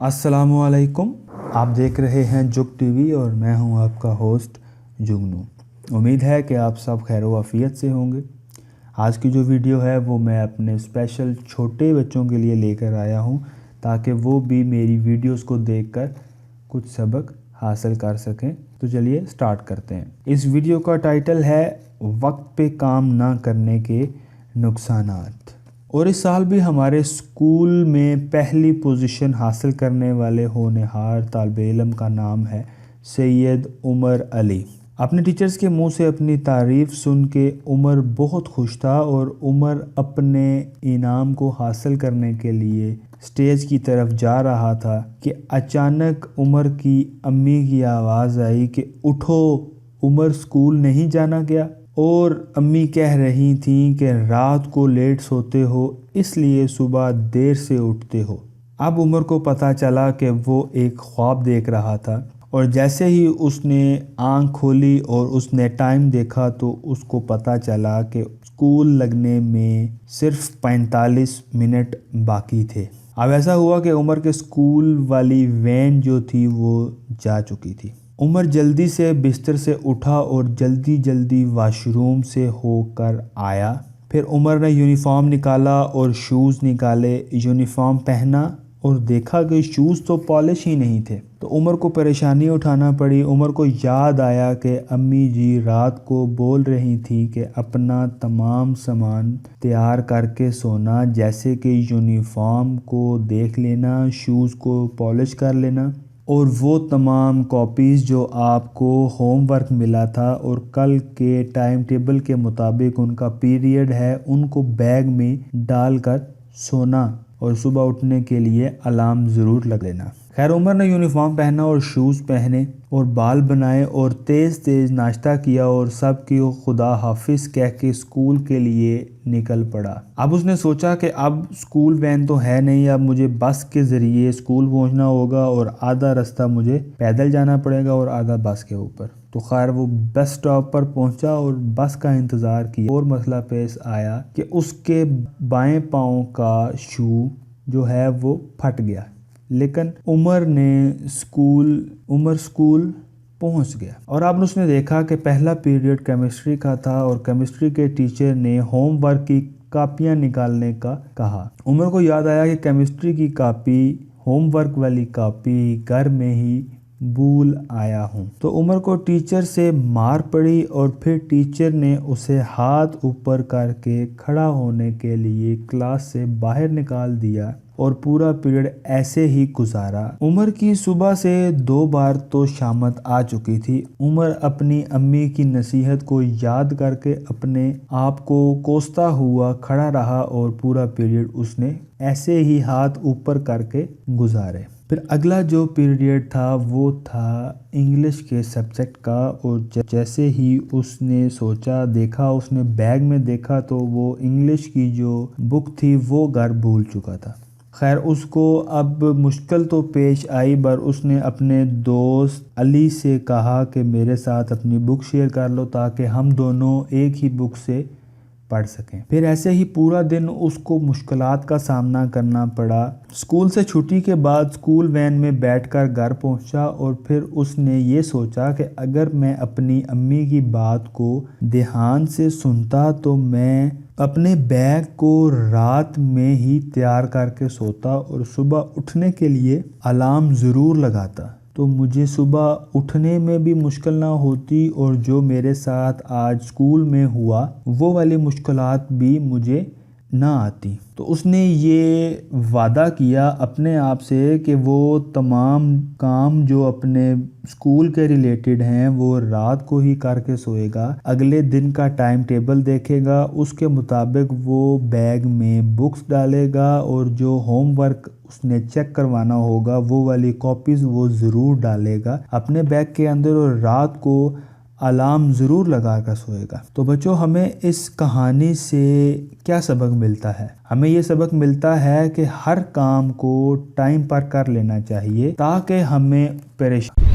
अस्सलामुअलैकुम। आप देख रहे हैं जुग टीवी और मैं हूं आपका होस्ट जुगनू। उम्मीद है कि आप सब खैर वाफियत से होंगे। आज की जो वीडियो है वो मैं अपने स्पेशल छोटे बच्चों के लिए लेकर आया हूं ताकि वो भी मेरी वीडियोस को देखकर कुछ सबक हासिल कर सकें। तो चलिए स्टार्ट करते हैं। इस वीडियो का टाइटल है वक्त पे काम ना करने के नुकसानात। और इस साल भी हमारे स्कूल में पहली पोजीशन हासिल करने वाले होनहार तालिब इल्म का नाम है सैयद उमर अली। अपने टीचर्स के मुंह से अपनी तारीफ़ सुन के उमर बहुत खुश था और उमर अपने इनाम को हासिल करने के लिए स्टेज की तरफ जा रहा था कि अचानक उमर की अम्मी की आवाज़ आई कि उठो, उमर स्कूल नहीं जाना क्या। और अम्मी कह रही थीं कि रात को लेट सोते हो इसलिए सुबह देर से उठते हो। अब उमर को पता चला कि वो एक ख्वाब देख रहा था और जैसे ही उसने आँख खोली और उसने टाइम देखा तो उसको पता चला कि स्कूल लगने में सिर्फ 45 मिनट बाकी थे। अब ऐसा हुआ कि उमर के स्कूल वाली वैन जो थी वो जा चुकी थी। उमर जल्दी से बिस्तर से उठा और जल्दी जल्दी वॉशरूम से होकर आया। फिर उमर ने यूनिफॉर्म निकाला और शूज़ निकाले, यूनिफॉर्म पहना और देखा कि शूज़ तो पॉलिश ही नहीं थे। तो उमर को परेशानी उठाना पड़ी। उमर को याद आया कि अम्मी जी रात को बोल रही थी कि अपना तमाम सामान तैयार करके सोना, जैसे कि यूनिफॉर्म को देख लेना, शूज़ को पॉलिश कर लेना और वो तमाम कॉपीज़ जो आपको होमवर्क मिला था और कल के टाइम टेबल के मुताबिक उनका पीरियड है, उनको बैग में डालकर सोना और सुबह उठने के लिए अलार्म ज़रूर लग लेना। खैर उमर ने यूनिफॉर्म पहना और शूज़ पहने और बाल बनाए और तेज़ तेज़ नाश्ता किया और सब की खुदा हाफिज़ कह के स्कूल के लिए निकल पड़ा। अब उसने सोचा कि अब स्कूल वैन तो है नहीं, अब मुझे बस के ज़रिए स्कूल पहुंचना होगा और आधा रास्ता मुझे पैदल जाना पड़ेगा और आधा बस के ऊपर। तो खैर वो बस स्टॉप पर पहुंचा और बस का इंतज़ार किया और मसला पेश आया कि उसके बाएं पाँव का शू जो है वो फट गया। लेकिन उमर स्कूल पहुंच गया और अब उसने देखा कि पहला पीरियड केमिस्ट्री का था और केमिस्ट्री के टीचर ने होमवर्क की कापियां निकालने का कहा। उमर को याद आया कि केमिस्ट्री की कापी, होमवर्क वाली कापी घर में ही भूल आया हूँ। तो उमर को टीचर से मार पड़ी और फिर टीचर ने उसे हाथ ऊपर करके खड़ा होने के लिए क्लास से बाहर निकाल दिया और पूरा पीरियड ऐसे ही गुजारा। उमर की सुबह से 2 बार तो शामत आ चुकी थी। उमर अपनी अम्मी की नसीहत को याद करके अपने आप को कोसता हुआ खड़ा रहा और पूरा पीरियड उसने ऐसे ही हाथ ऊपर करके गुजारे। फिर अगला जो पीरियड था वो था इंग्लिश के सब्जेक्ट का और जैसे ही उसने सोचा, देखा, उसने बैग में देखा तो वो इंग्लिश की जो बुक थी वो घर भूल चुका था। खैर उसको अब मुश्किल तो पेश आई पर उसने अपने दोस्त अली से कहा कि मेरे साथ अपनी बुक शेयर कर लो ताकि हम दोनों एक ही बुक से पढ़ सकें। फिर ऐसे ही पूरा दिन उसको मुश्किलात का सामना करना पड़ा। स्कूल से छुट्टी के बाद स्कूल वैन में बैठकर घर पहुंचा और फिर उसने ये सोचा कि अगर मैं अपनी अम्मी की बात को ध्यान से सुनता तो मैं अपने बैग को रात में ही तैयार करके सोता और सुबह उठने के लिए अलार्म ज़रूर लगाता, तो मुझे सुबह उठने में भी मुश्किल ना होती और जो मेरे साथ आज स्कूल में हुआ वो वाली मुश्किलात भी मुझे ना आती। तो उसने ये वादा किया अपने आप से कि वो तमाम काम जो अपने स्कूल के रिलेटेड हैं वो रात को ही करके सोएगा। अगले दिन का टाइम टेबल देखेगा, उसके मुताबिक वो बैग में बुक्स डालेगा और जो होमवर्क उसने चेक करवाना होगा वो वाली कॉपीज़ वो ज़रूर डालेगा अपने बैग के अंदर और रात को अलार्म ज़रूर लगा कर सोएगा। तो बच्चों हमें इस कहानी से क्या सबक मिलता है? हमें ये सबक मिलता है कि हर काम को टाइम पर कर लेना चाहिए ताकि हमें परेशान